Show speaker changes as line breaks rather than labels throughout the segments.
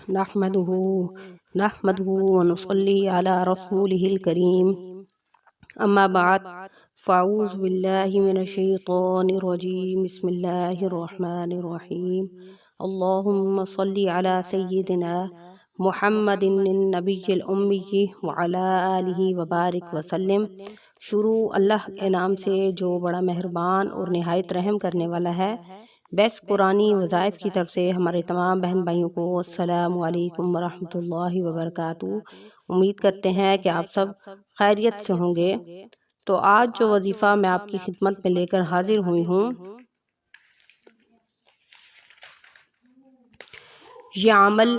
नहमदुहु व नुसल्ली अला रसूलिहिल करीम। अम्मा बाद फ़ाऊज़ु बिल्लाहि मिनश शैतानिर रजीम। बिस्मिल्लाहिर रहमानिर रहीम। अल्लाहुम्मा सल्लि अला सय्यिदिना मुहम्मदिन नबिय्यिल उम्मी व अला आलिहि व बारिक व सल्लिम। शुरू अल्लाह के नाम से जो बड़ा मेहरबान और निहायत रहम करने वाला है। बेस्ट कुरानी वज़ाइफ की तरफ से हमारे तमाम बहन भाइयों को अस्सलामु अलैकुम वरहमतुल्लाहि वबरकातुहू। उम्मीद करते हैं कि आप सब खैरियत से होंगे। तो आज जो वजीफ़ा मैं आपकी खिदमत में लेकर हाजिर हुई हूँ, ये अमल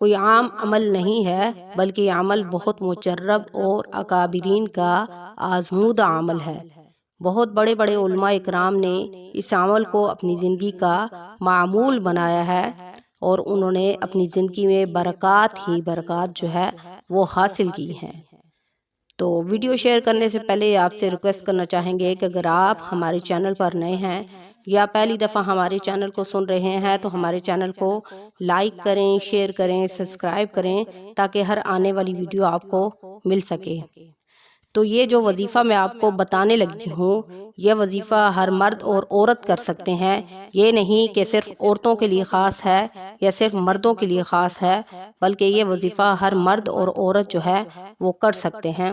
कोई आम अमल नहीं है, बल्कि ये अमल बहुत मुजर्रब और अकाबिरीन का आज़मूदा अमल है। बहुत बड़े बड़े उलमा इकराम ने इस अमल को अपनी ज़िंदगी का मामूल बनाया है और उन्होंने अपनी ज़िंदगी में बरक़ात ही बरक़ात जो है वो हासिल की हैं। तो वीडियो शेयर करने से पहले आपसे रिक्वेस्ट करना चाहेंगे कि अगर आप हमारे चैनल पर नए हैं या पहली दफ़ा हमारे चैनल को सुन रहे हैं तो हमारे चैनल को लाइक करें, शेयर करें, सब्सक्राइब करें, ताकि हर आने वाली वीडियो आपको मिल सके। तो ये जो वजीफ़ा मैं आपको बताने लगी हूँ, यह वजीफ़ा हर मर्द और औरत कर सकते हैं। ये नहीं कि सिर्फ औरतों के लिए ख़ास है या सिर्फ मर्दों के लिए ख़ास है, बल्कि ये वजीफ़ा हर मर्द और औरत जो है वो कर सकते हैं।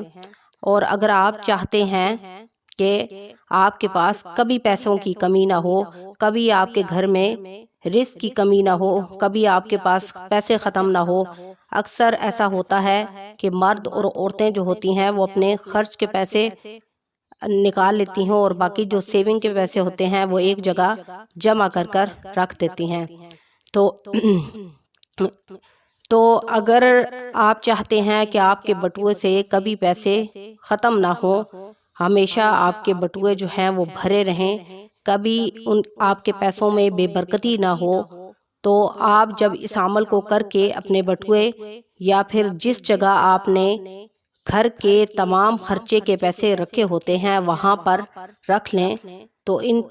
और अगर आप चाहते हैं कि आपके पास कभी पैसों की कमी ना हो, कभी आपके घर में रिस्क की कमी ना हो, कभी आपके पास पैसे ख़त्म ना हो। अक्सर ऐसा होता है कि मर्द और औरतें जो होती हैं वो अपने खर्च के पैसे निकाल लेती हैं और बाकी जो सेविंग के पैसे होते हैं वो एक जगह जमा कर कर रख देती हैं। तो अगर आप चाहते हैं कि आपके बटुए से कभी पैसे ख़त्म ना हो, हमेशा आपके बटुए जो हैं वो भरे रहें, कभी उन आपके पैसों में बेबरकती ना हो, तो आप जब इस अमल को करके अपने बटुए या फिर जिस जगह आपने घर के तमाम खर्चे के पैसे रखे होते हैं वहाँ पर रख लें, तो इन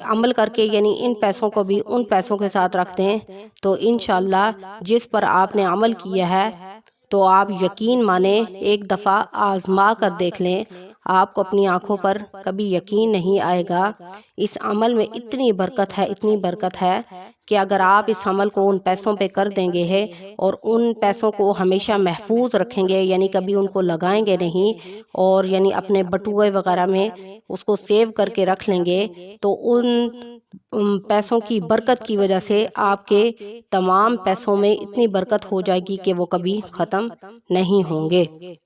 अमल करके यानी इन पैसों को भी उन पैसों के साथ रख दें, तो इंशाअल्लाह जिस पर आपने अमल किया है तो आप यकीन माने एक दफ़ा आज़मा कर देख लें, आपको अपनी आँखों पर कभी यकीन नहीं आएगा। इस अमल में इतनी बरकत है, इतनी बरकत है कि अगर आप इस अमल को उन पैसों पे कर देंगे है और उन पैसों को हमेशा महफूज रखेंगे, यानी कभी उनको लगाएंगे नहीं, और यानी अपने बटुए वगैरह में उसको सेव करके रख लेंगे, तो उन पैसों की बरकत की वजह से आपके तमाम पैसों में इतनी बरकत हो जाएगी कि वो कभी ख़त्म नहीं होंगे।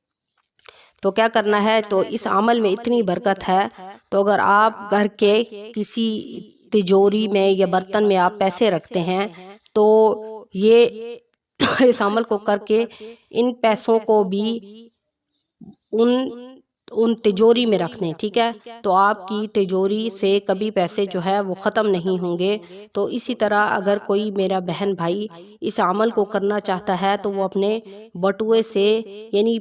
तो क्या करना है, तो इस अमल में इतनी बरकत है, तो अगर आप घर के किसी तिजोरी में या बर्तन में आप पैसे रखते हैं तो ये इस अमल को करके इन पैसों को भी उन तिजोरी में रख दें, ठीक है। तो आपकी तिजोरी से कभी पैसे जो है वो ख़त्म नहीं होंगे। तो इसी तरह अगर कोई मेरा बहन भाई इस अमल को करना चाहता है तो वो अपने बटुए से यानी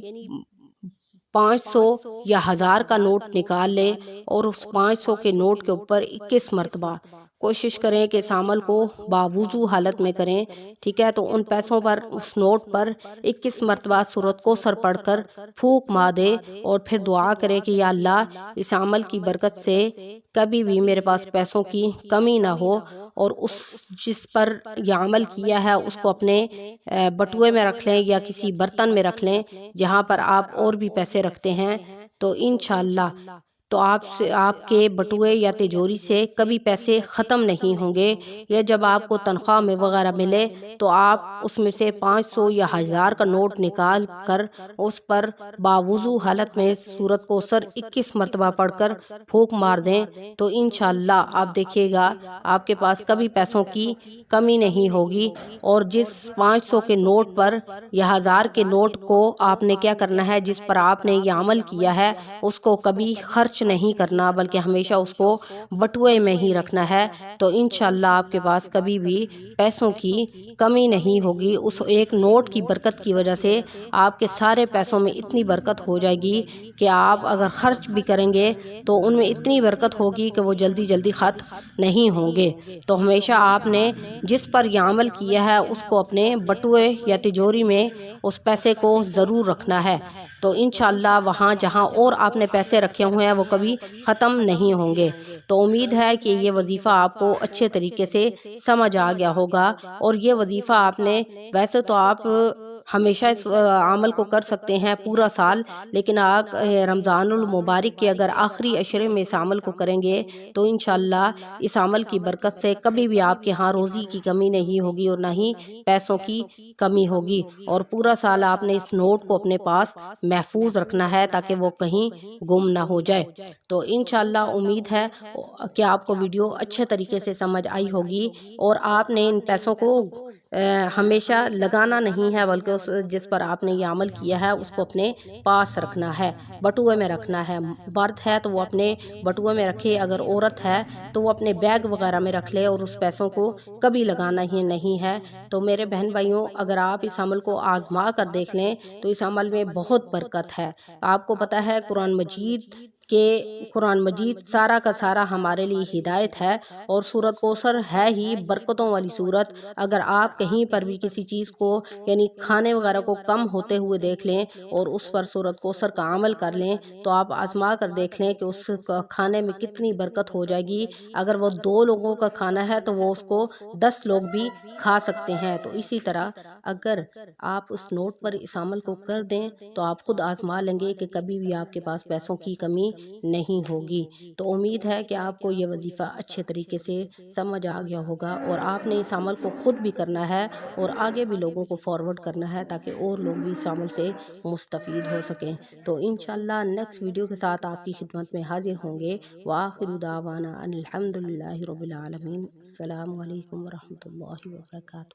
500 या 1000 का नोट निकाल ले और उस 500 के नोट के ऊपर 21 मरतबा कोशिश करें कि इस अमल को बावुज़ू हालत में करें, ठीक है। तो उन पैसों पर, उस नोट पर 21 मरतबा सूरत कौसर पढ़कर फूंक मार दे और फिर दुआ करे कि या अल्लाह इस अमल की बरकत से कभी भी मेरे पास पैसों की कमी ना हो, और उस जिस पर यह अमल किया है उसको अपने बटुए में रख लें या किसी बर्तन में रख लें जहाँ पर आप और भी पैसे रखते हैं। तो इंशाअल्लाह तो आपसे आपके बटुए या तिजोरी से कभी पैसे ख़त्म नहीं होंगे। या जब आपको तनख्वाह में वगैरह मिले तो आप उसमें से 500 या 1000 का नोट निकाल कर उस पर बावुज़ू हालत में सूरत कौसर 21 मरतबा पढ़कर फूंक मार दें, तो इंशाअल्लाह आप देखिएगा आपके पास कभी पैसों की कमी नहीं होगी। और जिस 500 के नोट पर या 1000 के नोट को आपने क्या करना है, जिस पर आपने ये अमल किया है उसको कभी खर्च خرچ نہیں کرنا بلکہ ہمیشہ اس کو بٹوے میں ہی رکھنا ہے، تو انشاءاللہ آپ کے پاس کبھی بھی پیسوں کی کمی نہیں ہوگی۔ اس ایک نوٹ کی برکت کی وجہ سے آپ کے سارے پیسوں میں اتنی برکت ہو جائے گی کہ آپ اگر خرچ بھی کریں گے تو ان میں اتنی برکت ہوگی کہ وہ جلدی جلدی ختم نہیں ہوں گے۔ تو ہمیشہ آپ نے جس پر یہ عمل کیا ہے اس کو اپنے بٹوے یا تجوری میں اس پیسے کو ضرور رکھنا ہے، تو انشاءاللہ وہاں جہاں اور آپ نے پیسے رکھے ہوئے ہیں وہ کبھی ختم نہیں ہوں گے۔ تو امید ہے کہ یہ وظیفہ آپ کو اچھے طریقے سے سمجھ آ گیا ہوگا، اور یہ وظیفہ آپ نے ویسے تو آپ ہمیشہ اس عمل کو کر سکتے ہیں پورا سال، لیکن آپ رمضان المبارک کے اگر آخری عشرے میں اس عمل کو کریں گے تو انشاءاللہ اس عمل کی برکت سے کبھی بھی آپ کے ہاں روزی کی کمی نہیں ہوگی اور نہ ہی پیسوں کی کمی ہوگی۔ اور پورا سال آپ نے اس نوٹ کو اپنے پاس محفوظ رکھنا ہے تاکہ وہ کہیں گم نہ ہو جائے۔ تو انشاءاللہ امید ہے کہ آپ کو ویڈیو اچھے طریقے سے سمجھ آئی ہوگی، اور آپ نے ان پیسوں کو ہمیشہ لگانا نہیں ہے بلکہ جس پر آپ نے یہ عمل کیا ہے اس کو اپنے پاس رکھنا ہے، بٹوے میں رکھنا ہے۔ مرد ہے تو وہ اپنے بٹوے میں رکھے، اگر عورت ہے تو وہ اپنے بیگ وغیرہ میں رکھ لے، اور اس پیسوں کو کبھی لگانا ہی نہیں ہے۔ تو میرے بہن بھائیوں، اگر آپ اس عمل کو آزما کر دیکھ لیں تو اس عمل میں بہت برکت ہے۔ آپ کو پتہ ہے قرآن مجید سارا کا سارا ہمارے لیے ہدایت ہے، اور سورۃ کوثر ہے ہی برکتوں والی سورت۔ اگر آپ کہیں پر بھی کسی چیز کو یعنی کھانے وغیرہ کو کم ہوتے ہوئے دیکھ لیں اور اس پر سورۃ کوثر کا عمل کر لیں تو آپ آزما کر دیکھ لیں کہ اس کھانے میں کتنی برکت ہو جائے گی۔ اگر وہ 2 لوگوں کا کھانا ہے تو وہ اس کو 10 لوگ بھی کھا سکتے ہیں۔ تو اسی طرح اگر آپ اس نوٹ پر اس عمل کو کر دیں تو آپ خود آزما لیں گے کہ کبھی بھی آپ کے پاس پیسوں کی کمی نہیں ہوگی۔ تو امید ہے کہ آپ کو یہ وظیفہ اچھے طریقے سے سمجھ آ گیا ہوگا، اور آپ نے اس عمل کو خود بھی کرنا ہے اور آگے بھی لوگوں کو فارورڈ کرنا ہے تاکہ اور لوگ بھی اس عمل سے مستفید ہو سکیں۔ تو انشاءاللہ نیکسٹ ویڈیو کے ساتھ آپ کی خدمت میں حاضر ہوں گے۔ وآخر دعوانا ان الحمد للہ رب العالمین۔ السلام علیکم ورحمۃ اللہ وبرکاتہ۔